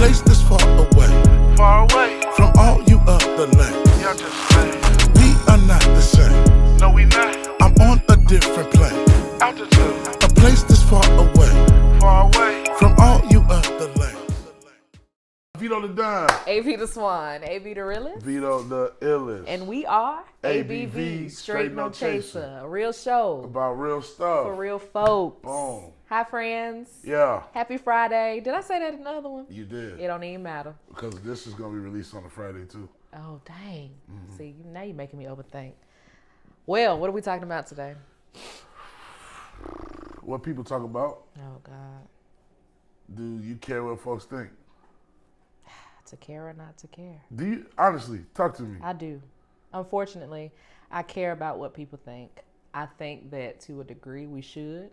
place that's far away from all you other lanes. Y'all just saying. We are not the same. No, we not. I'm on a different plane. Altitude. A place that's far away Far away. from all you other lanes. Vito the Don. AV the Swan, AV the Realist, Vito the Illest. and we are ABV, Straight No Chaser, a real show About real stuff. for real folks. Boom. Hi friends. Yeah, Happy Friday. Did I say that in the other one? you did. It don't even matter. Because this is going to be released on a Friday too. Oh dang. See, now you're making me overthink. Well, what are we talking about today? What people talk about, Oh God. do you care what folks think? To care or not to care? Do you, honestly, talk to me. I do. Unfortunately, I care about what people think. I think that to a degree we should,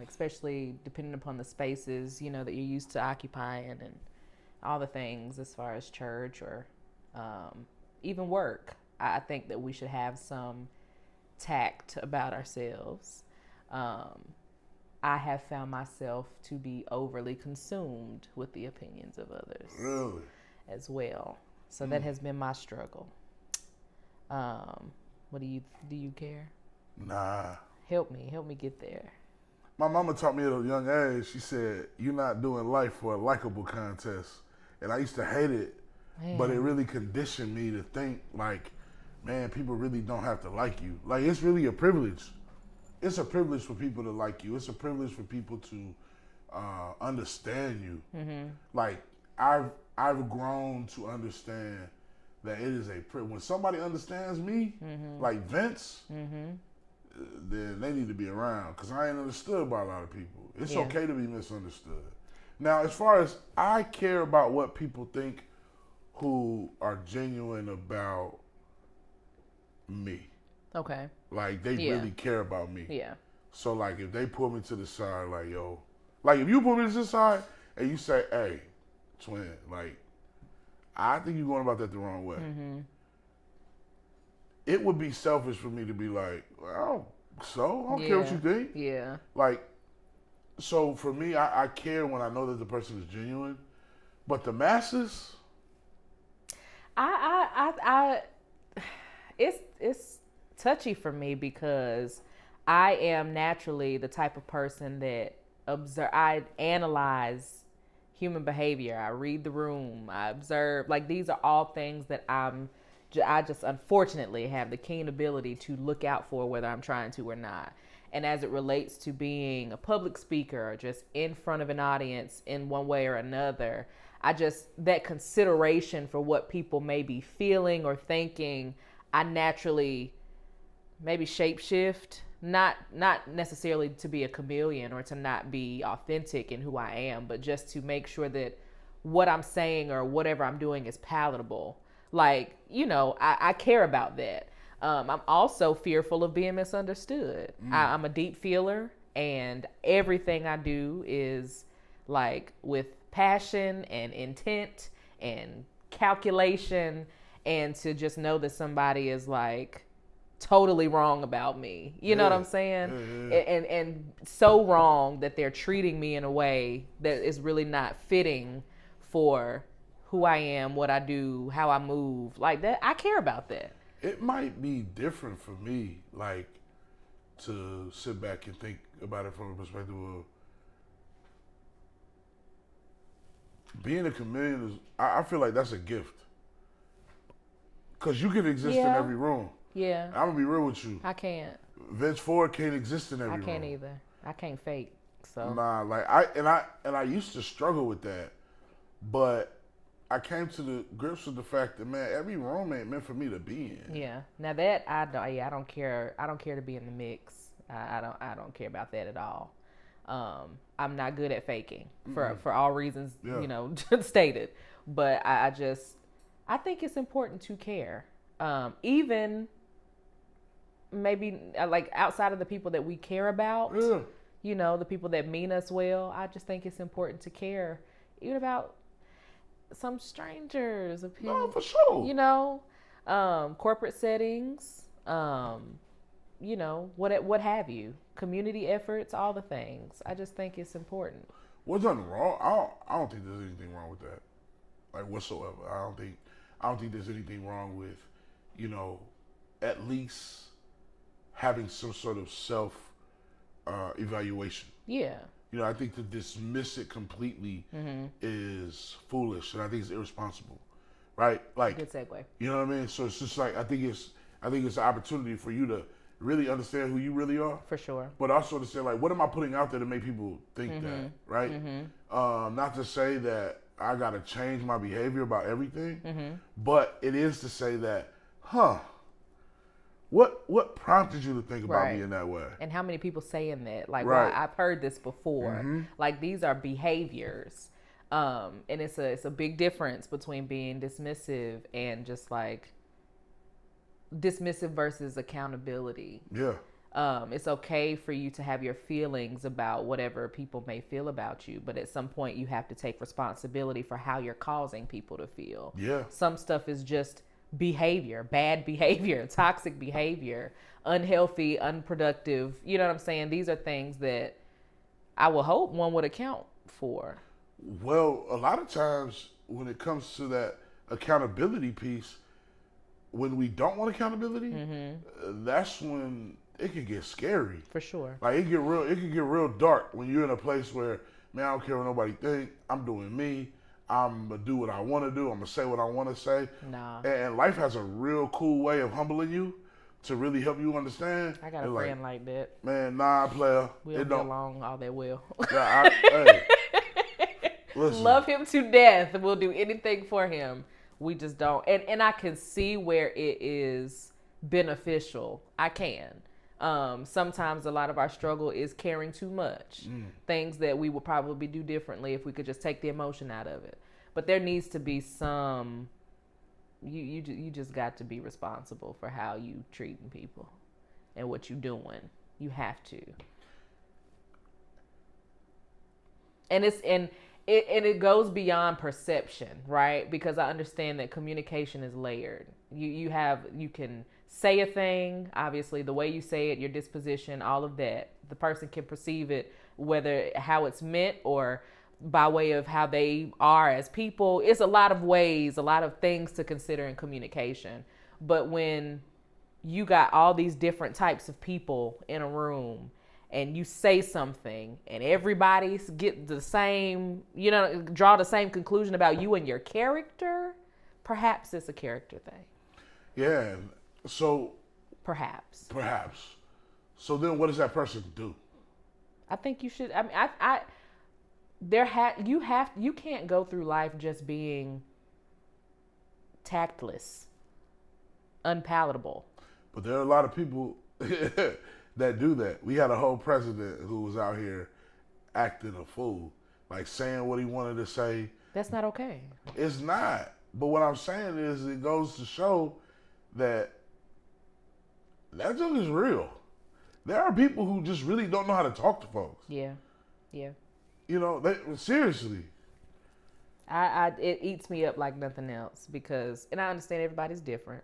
especially depending upon the spaces, you know, that you're used to occupying and all the things as far as church or even work. I think that we should have some tact about ourselves. I have found myself to be overly consumed with the opinions of others. Really? As well. So that has been my struggle. What do you care? Nah. Help me get there. My mama taught me at a young age, she said, you're not doing life for a likable contest. And I used to hate it, but it really conditioned me to think like, man, people really don't have to like you. Like, it's really a privilege. It's a privilege for people to like you. It's a privilege for people to understand you. Mm-hmm. Like, I've grown to understand that it is a privilege. When somebody understands me, like Vince, then they need to be around because I ain't understood by a lot of people. It's okay to be misunderstood. Now, as far as I care about what people think who are genuine about me. Okay. Like, they really care about me. Yeah. So, like, if they pull me to the side, like, yo, like, if you pull me to the side and you say, hey, twin, like, I think you're going about that the wrong way. It would be selfish for me to be like, well, I don't care what you think. Yeah. Like, so for me, I care when I know that the person is genuine. But the masses, it's touchy for me because I am naturally the type of person that I analyze human behavior. I read the room. I observe. Like, these are all things that I just unfortunately have the keen ability to look out for whether I'm trying to or not. And as it relates to being a public speaker or just in front of an audience in one way or another, that consideration for what people may be feeling or thinking, I naturally maybe shapeshift, not necessarily to be a chameleon or to not be authentic in who I am, but just to make sure that what I'm saying or whatever I'm doing is palatable. Like, you know, I care about that. I'm also fearful of being misunderstood. I'm a deep feeler, and everything I do is like with passion and intent and calculation, and to just know that somebody is like totally wrong about me. You know what I'm saying? And so wrong that they're treating me in a way that is really not fitting for who I am, what I do, how I move. Like that, I care about that. it might be different for me, like, to sit back and think about it from a perspective of being a chameleon is, I feel like that's a gift. Because you can exist in every room. Yeah. I'm going to be real with you. I can't. Vince Ford can't exist in every room. I can't either. I can't fake. So Nah, like, I used to struggle with that. But I came to the grips with the fact that, man, every room ain't meant for me to be in. yeah. Now that I don't care. I don't care to be in the mix. I don't care about that at all. I'm not good at faking for all reasons, you know, stated. But I think it's important to care. Even maybe like outside of the people that we care about, you know, the people that mean us well, I just think it's important to care even about some strangers' opinion. No, for sure. You know, corporate settings, you know, what have you, community efforts, all the things. I just think it's important. What's nothing wrong? I don't think there's anything wrong with that, like whatsoever. I don't think there's anything wrong with, you know, at least having some sort of self evaluation. Yeah. You know, I think to dismiss it completely is foolish, and I think it's irresponsible, right? Like, Good segue. you know what I mean? So it's just like I think it's an opportunity for you to really understand who you really are, For sure. but also to say like, what am I putting out there to make people think that, right? Not to say that I got to change my behavior about everything, but it is to say that, what prompted you to think about me in that way? And how many people saying that? Like, Right. well, I've heard this before. Like, these are behaviors. And it's a big difference between being dismissive and just like dismissive versus accountability. Yeah. It's okay for you to have your feelings about whatever people may feel about you, but at some point you have to take responsibility for how you're causing people to feel. Yeah. Some stuff is just behavior, bad behavior, toxic behavior, unhealthy, unproductive. You know what I'm saying? These are things that I would hope one would account for. Well, a lot of times when it comes to that accountability piece, when we don't want accountability, that's when it can get scary. For sure. Like it can get real dark when you're in a place where, man, I don't care what nobody think. I'm doing me. I'm gonna do what I want to do. I'm gonna say what I want to say. Nah. And life has a real cool way of humbling you to really help you understand. I got a friend like that. Man, nah, player. We don't get along all that well. Yeah, hey, listen. Love him to death. We'll do anything for him. We just don't. And I can see where it is beneficial. I can. Sometimes a lot of our struggle is caring too much. Things that we would probably do differently if we could just take the emotion out of it. But there needs to be some. You just got to be responsible for how you treating people and what you doing. You have to. And it goes beyond perception, right? Because I understand that communication is layered. You can say a thing, obviously the way you say it, your disposition, all of that. The person can perceive it, whether how it's meant or by way of how they are as people. It's a lot of ways, a lot of things to consider in communication. But when you got all these different types of people in a room and you say something and everybody get the same, draw the same conclusion about you and your character, perhaps it's a character thing. Yeah. So Perhaps. So then what does that person do? I think you should. I mean, you can't go through life just being tactless, unpalatable. But there are a lot of people that do that. We had a whole president who was out here acting a fool, like saying what he wanted to say. That's not okay. It's not. But what I'm saying is it goes to show that junk is real. There are people who just really don't know how to talk to folks. Yeah. Seriously. It eats me up like nothing else because, and I understand everybody's different.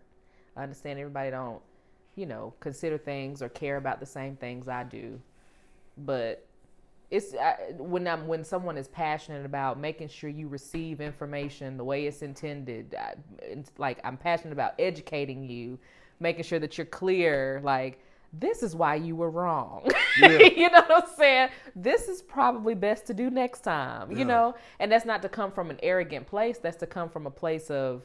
I understand everybody don't, consider things or care about the same things I do. But it's when someone is passionate about making sure you receive information the way it's intended, I'm passionate about educating you, making sure that you're clear, like, this is why you were wrong. Yeah. You know what I'm saying? This is probably best to do next time, And that's not to come from an arrogant place. That's to come from a place of,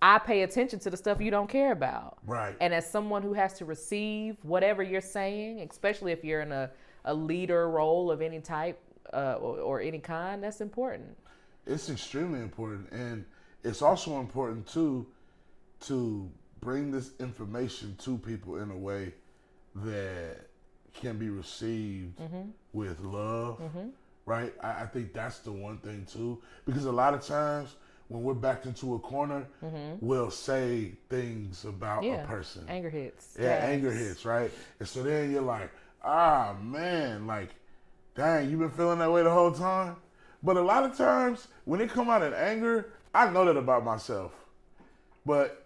I pay attention to the stuff you don't care about. Right. And as someone who has to receive whatever you're saying, especially if you're in a leader role of any type or any kind, that's important. It's extremely important. And it's also important, too, to bring this information to people in a way that can be received with love, right? I think that's the one thing, too. Because a lot of times when we're backed into a corner, we'll say things about a person. Anger hits. Yeah, anger hits, right? And so then you're like, man, like, dang, you been feeling that way the whole time? But a lot of times when it come out in anger, I know that about myself. But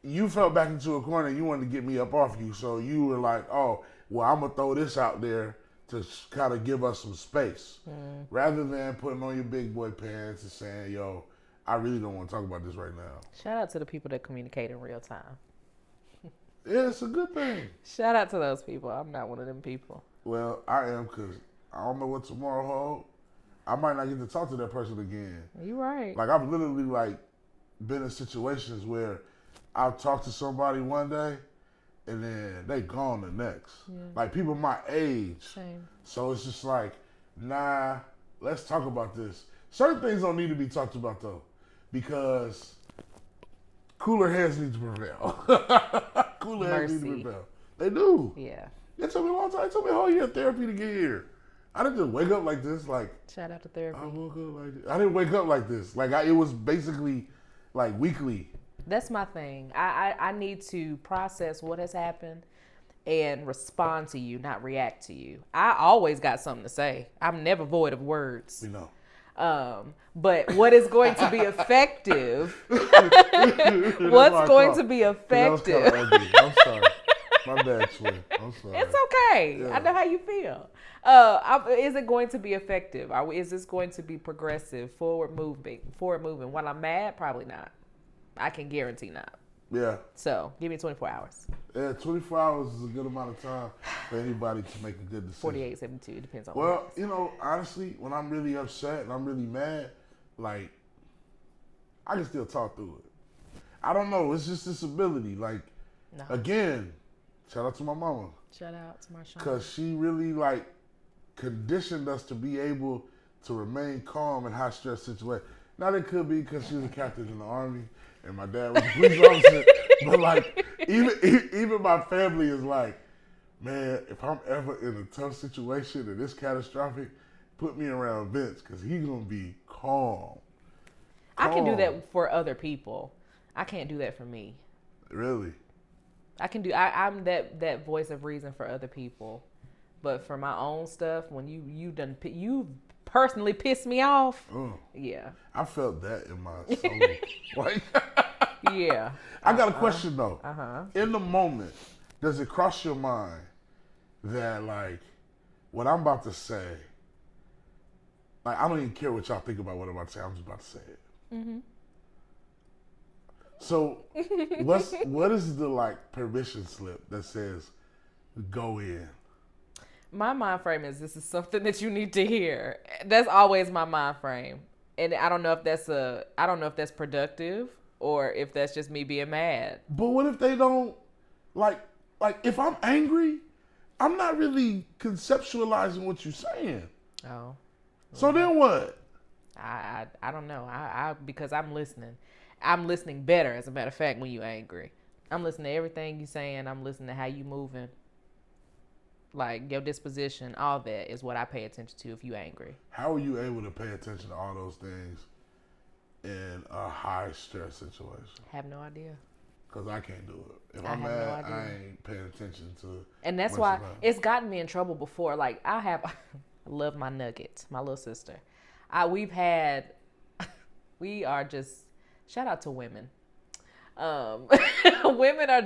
you fell back into a corner and you wanted to get me up off you. So you were like, oh, well, I'm going to throw this out there to kind of give us some space. Rather than putting on your big boy pants and saying, yo, I really don't want to talk about this right now. Shout out to the people that communicate in real time. Yeah, it's a good thing. Shout out to those people. I'm not one of them people. Well, I am, because I don't know what tomorrow holds. I might not get to talk to that person again. You right. Like, I've literally, like, been in situations where I'll talk to somebody one day and then they gone the next. Yeah. Like, people my age. Same. So it's just like, nah, let's talk about this. Certain things don't need to be talked about, though, because cooler heads need to prevail. Cooler heads need to prevail. They do. Yeah. It took me a long time. It took me a whole year of therapy to get here. I didn't just wake up like this. Like, Shout out to therapy. I woke up like this. I didn't wake up like this. Like, it was basically like weekly. That's my thing. I need to process what has happened and respond to you, not react to you. I always got something to say. I'm never void of words. We know. But what is going to be effective? What's going to be effective? I'm sorry. My bad, Swin. I'm sorry. It's okay. Yeah. I know how you feel. Is it going to be effective? Is this going to be progressive, forward moving? While I'm mad, probably not. I can guarantee not. Yeah. So give me 24 hours. Yeah, 24 hours is a good amount of time for anybody to make a good decision. 48, 72. It depends on Well, you know, honestly, when I'm really upset and I'm really mad, like, I can still talk through it. I don't know. It's just this ability. Like, No. again, shout out to my mama. Shout out to Marshawn. Because she really, like, conditioned us to be able to remain calm in high stress situations. Now, it could be because she was a captain in the Army and my dad was a police officer. But, like, even my family is like, man, if I'm ever in a tough situation and it's catastrophic, put me around Vince because he's going to be calm. I can do that for other people. I can't do that for me. Really? I'm that voice of reason for other people. But for my own stuff, when you personally pissed me off, yeah. I felt that in my soul. Like, yeah. I got a question though. Uh-huh. In the moment, does it cross your mind that, like, what I'm about to say, like, I don't even care what y'all think about what I'm about to say. I'm just about to say it. Mm-hmm. So, what is the, like, permission slip that says go in? My mind frame is this is something that you need to hear. That's always my mind frame. And I don't know if that's productive or if that's just me being mad. But what if they don't, like if I'm angry, I'm not really conceptualizing what you're saying. Oh. So then what? I don't know. Because I'm listening. I'm listening better, as a matter of fact, when you're angry. I'm listening to everything you're saying. I'm listening to how you moving. Like, your disposition, all that is what I pay attention to if you're angry. How are you able to pay attention to all those things in a high stress situation? Have no idea. Because I can't do it. If I I'm have no mad, idea. I ain't paying attention to. And that's much why of that. it's gotten me in trouble before. Like, I love my nuggets, my little sister. We are just, shout out to women. Women are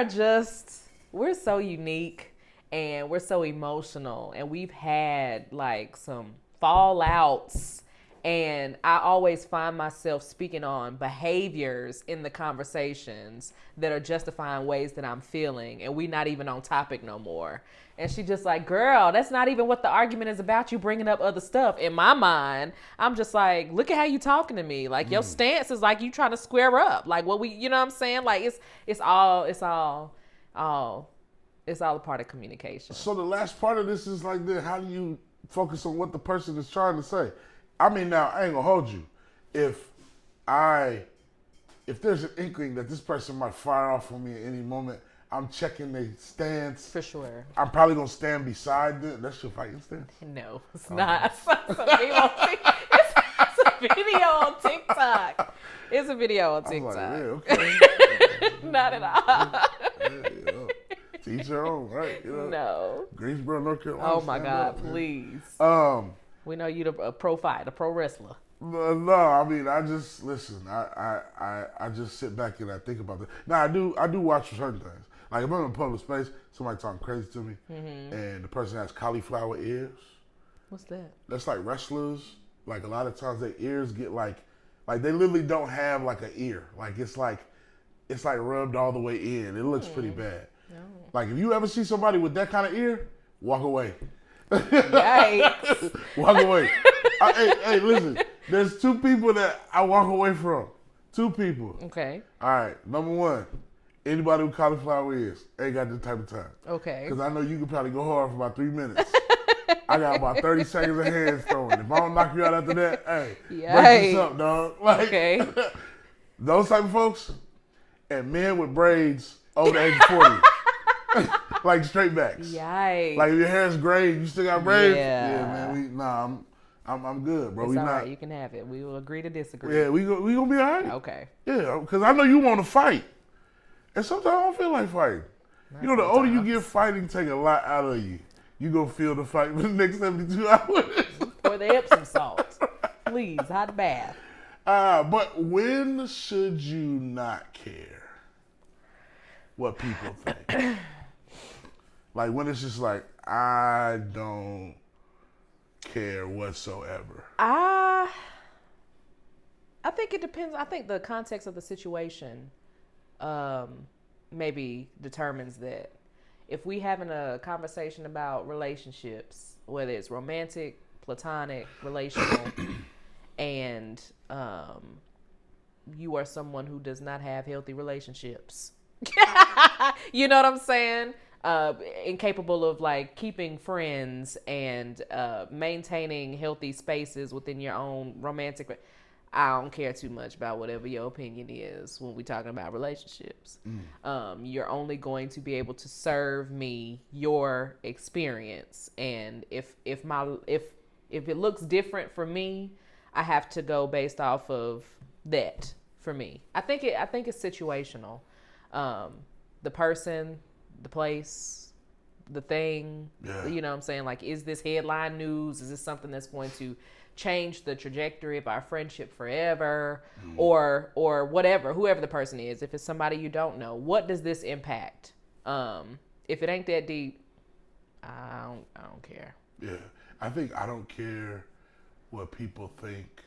just, we're so unique and we're so emotional, and we've had like some fallouts, and I always find myself speaking on behaviors in the conversations that are justifying ways that I'm feeling, and we not even on topic no more. And she just like, girl, that's not even what the argument is about, you bringing up other stuff. In my mind, I'm just like, look at how you talking to me. Like, your stance is like you trying to square up. Like, what we, you know what I'm saying? Like, it's all a part of communication. So the last part of this is like this: how do you focus on what the person is trying to say? I mean, now I ain't gonna hold you. If there's an inkling that this person might fire off on me at any moment, I'm checking their stance. For sure. I'm probably gonna stand beside them. That's your fighting stance? No, it's not. It's a video on TikTok. It's a video on TikTok. I was like, yeah, okay. Not at all. Yeah, you know, to each their own, right? You know? No. Greensboro, North Carolina. Oh my God, up, please. We know you a pro fighter, a pro wrestler. No, I mean, I just listen. I just sit back and I think about that. Now I do watch certain things. Like if I'm in a public space, somebody talking crazy to me, and the person has cauliflower ears. What's that? That's like wrestlers. Like a lot of times their ears get like they literally don't have like an ear. Like it's like rubbed all the way in. It looks pretty bad. No. Like if you ever see somebody with that kind of ear, walk away. Yikes. Walk away. Hey, listen. There's 2 people that I walk away from. 2 people. Okay. All right. Number 1, anybody with cauliflower ears ain't got this type of time. Okay. Because I know you could probably go hard for about 3 minutes. I got about 30 seconds of hands throwing. If I don't knock you out after that, hey, break this up, dog. Like, okay. Those type of folks and men with braids over the age of 40. Like straight backs. Yikes. Like if your hair is gray, you still got braids. Yeah. Man. I'm good, bro. It's we all not. right. You can have it. We will agree to disagree. Yeah, we gonna be all right. Okay. Yeah, because I know you want to fight, and sometimes I don't feel like fighting. Not You know, the older you sometimes. get, fighting take a lot out of you. You gonna feel the fight for the next 72 hours. Pour the Epsom salt. Please, hot bath. But when should you not care what people think? Like when it's just like, I don't care whatsoever. I think it depends. I think the context of the situation maybe determines that. If we having a conversation about relationships, whether it's romantic, platonic, relational, and you are someone who does not have healthy relationships, you know what I'm saying? Incapable of like keeping friends and maintaining healthy spaces within your own romantic. I don't care too much about whatever your opinion is when we're talking about relationships. You're only going to be able to serve me your experience, and if it looks different for me, I have to go based off of that for me. I think it's situational. The person, the place, the thing. Yeah. You know what I'm saying? Like, is this headline news? Is this something that's going to change the trajectory of our friendship forever, or whatever, whoever the person is? If it's somebody you don't know, what does this impact? If it ain't that deep, I don't care. Yeah, I think I don't care what people think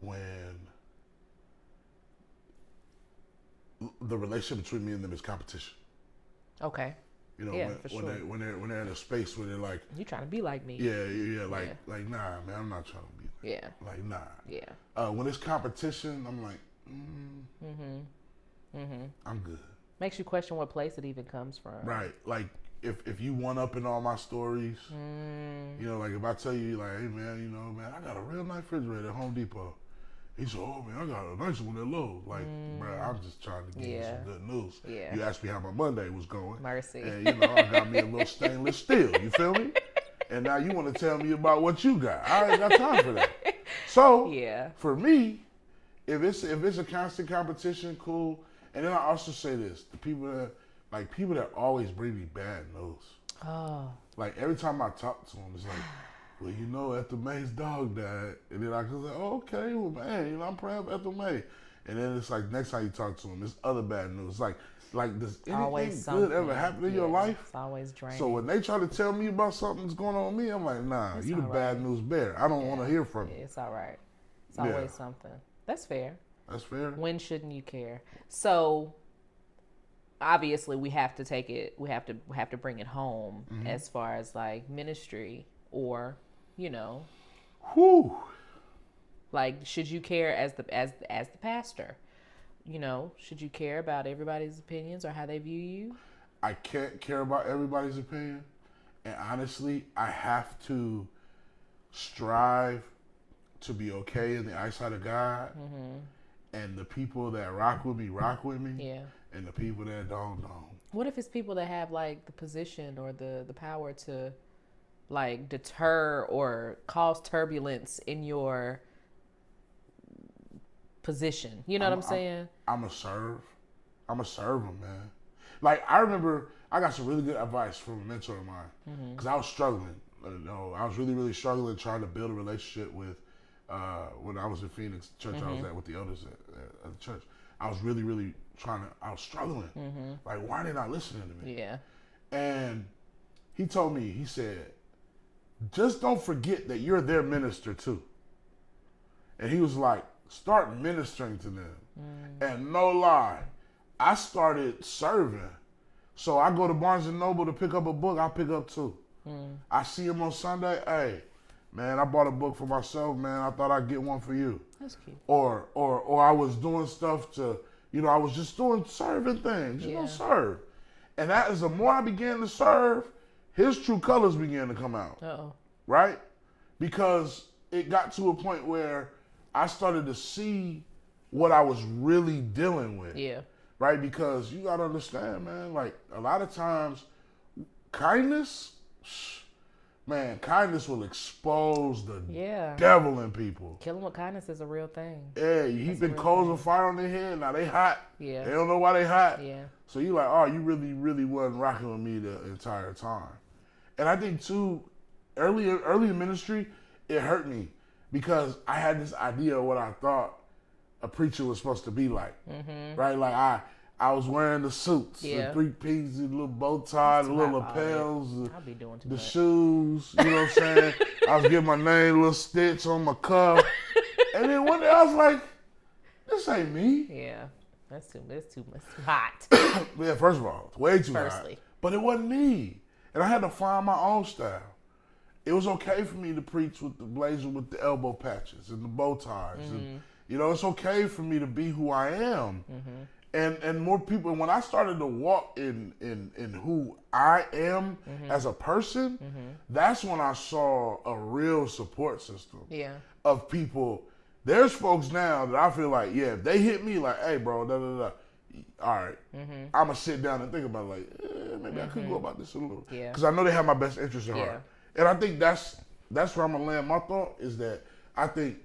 when the relationship between me and them is competition. Okay. You know, Yeah, for sure. when they're in a space where they're like, You trying to be like me? like nah, man, I'm not trying to be Yeah. like nah. Yeah. When it's competition, I'm like, I'm good. Makes you question what place it even comes from. Right, like if you one up in all my stories, you know, like if I tell you like, hey man, you know, man, I got a real nice refrigerator at Home Depot. He said, oh man, I got a nice one at Lowe's. Like, bro, I'm just trying to give you some good news. Yeah. You asked me how my Monday was going. Mercy. And you know, I got me a little stainless steel. You feel me? And now you want to tell me about what you got. I ain't got time for that. So Yeah. for me, if it's a constant competition, cool. And then I also say this: the people that always bring me bad news. Oh. Like every time I talk to them, it's like, well, you know, Ethel May's dog died, and then I can say, oh, okay, well, man, you know, I'm praying for Ethel May. And then it's like next time you talk to them, it's other bad news. Like does anything good ever happen in your life? It's always draining. So when they try to tell me about something that's going on with me, I'm like, nah, you the bad news bear. I don't want to hear from you. It's all right. It's always something. That's fair. That's fair. When shouldn't you care? So obviously we have to take it. We have to bring it home as far as like ministry, or you know, Whew. like should you care as the pastor? You know, should you care about everybody's opinions or how they view you? I can't care about everybody's opinion, and honestly, I have to strive to be okay in the eyesight of God. And the people that rock with me. Yeah. And the people that don't. What if it's people that have like the position or the power to like deter or cause turbulence in your position? You know what I'm saying? I'm a serve them, man. Like I remember, I got some really good advice from a mentor of mine because I was struggling. I was really, really struggling trying to build a relationship with. When I was in Phoenix, church I was at with the elders at the church, I was really, really I was struggling. Like, why are they not listening to me? Yeah. And he told me, he said, just don't forget that you're their minister too. And he was like, start ministering to them. And no lie, I started serving. So I go to Barnes & Noble to pick up a book, I pick up two. I see him on Sunday, hey, man, I bought a book for myself, man. I thought I'd get one for you. That's cute. Or I was doing stuff to, I was just doing serving things, serve. And that is the more I began to serve, his true colors began to come out. Uh-oh. Right? Because it got to a point where I started to see what I was really dealing with. Yeah. Right? Because you got to understand, man, like a lot of times kindness will expose the devil in people. Killing with kindness is a real thing. Yeah, you heaping coals of fire on their head, now they hot. Yeah. They don't know why they hot. Yeah. So you like, oh, you really, really wasn't rocking with me the entire time. And I think too, early in ministry, it hurt me because I had this idea of what I thought a preacher was supposed to be like. Right? Like I was wearing the suits, the 3-piece, the little bow tie, the little lapels, I'll be doing too the much. shoes, you know what I'm saying? I was getting my name, little stitch on my cuff. And then one day I was like, this ain't me. Yeah, that's too much. Hot. Yeah, first of all, it's way too hot. But it wasn't me. And I had to find my own style. It was okay for me to preach with the blazer with the elbow patches and the bow ties. And, it's okay for me to be who I am. And more people, when I started to walk in who I am as a person, that's when I saw a real support system of people. There's folks now that I feel like, if they hit me like, hey, bro, all right, I'm going to sit down and think about it like, maybe I could go about this a little. Because I know they have my best interest at heart. And I think that's where I'm going to land my thought is that I think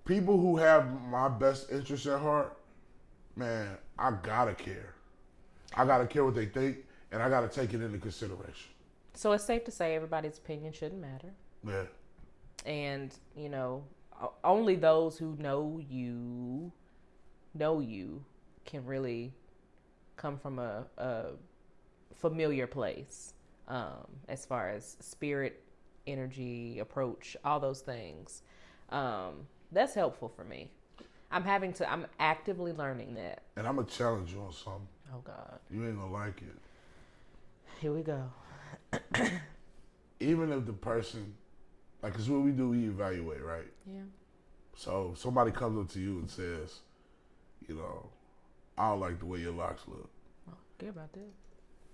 people who have my best interest at heart, man, I gotta care. I gotta care what they think, and I gotta take it into consideration. So it's safe to say everybody's opinion shouldn't matter. Yeah. And, only those who know you can really come from a familiar place as far as spirit, energy, approach, all those things. That's helpful for me. I'm actively learning that. And I'm going to challenge you on something. Oh, God. You ain't going to like it. Here we go. Even if the person, like, because what we do, we evaluate, right? Yeah. So somebody comes up to you and says, I don't like the way your locks look. Oh, care about that.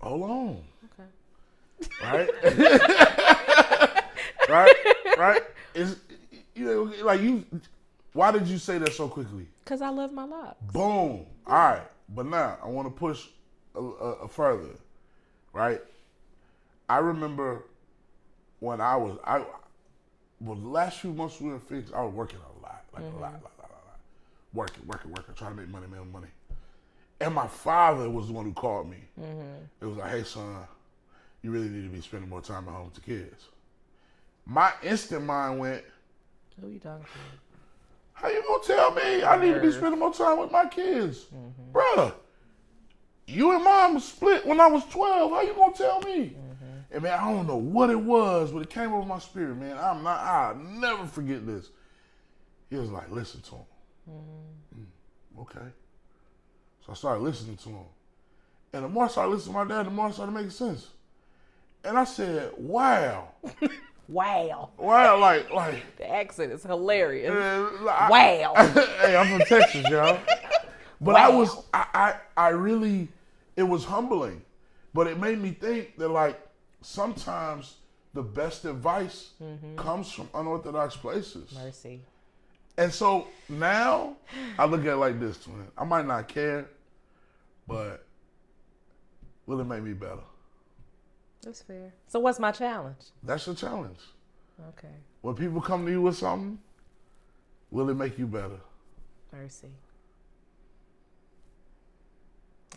Hold on. Okay. Right? Right? It's, why did you say that so quickly? Because I love my locks. Boom. All right. But now, I want to push a further, right? I remember when the last few months we were in Phoenix, I was working a lot. A lot. Working, trying to make money. And my father was the one who called me. It was like, hey, son, you really need to be spending more time at home with the kids. My instant mind went, who are you talking to? How you gonna tell me I need to be spending more time with my kids? Bruh, you and mom split when I was 12. How you gonna tell me? And man, I don't know what it was, but it came over my spirit, man. I'll never forget this. He was like, listen to him. Okay. So I started listening to him. And the more I started listening to my dad, the more I started making sense. And I said, wow. Wow. Wow, like. The accent is hilarious. Wow. Hey, I'm from Texas, y'all. But wow. I really, it was humbling. But it made me think that, like, sometimes the best advice comes from unorthodox places. Mercy. And so now I look at it like this, twin. I might not care, but will it make me better? That's fair. So what's my challenge? That's your challenge. Okay. When people come to you with something, will it make you better? Mercy.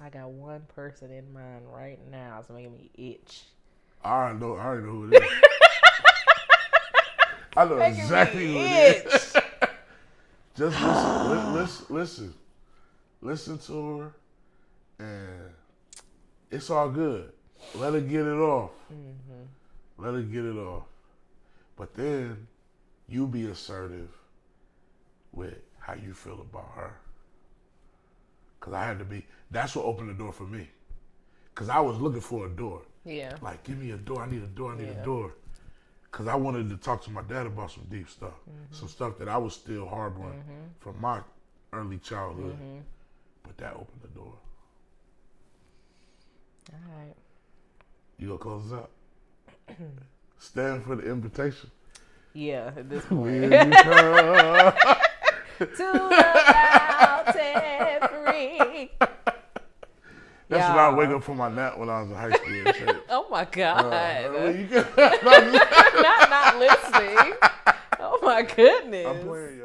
I got one person in mind right now. It's making me itch. I already know who it is. I know exactly who it is. Just listen. listen to her, and it's all good. Let her get it off. Let her get it off. But then you be assertive with how you feel about her. Because I had to be, that's what opened the door for me. Because I was looking for a door. Yeah. Like, give me a door, I need a door, I need a door. Because I wanted to talk to my dad about some deep stuff. Some stuff that I was still harboring from my early childhood. But that opened the door. All right. You gonna close us out? Stand for the invitation. Yeah, at this When point. you come. To the mountain free. That's when I wake up from my nap when I was in high school and shit. Oh my God. You not listening. Oh my goodness. I'm playing,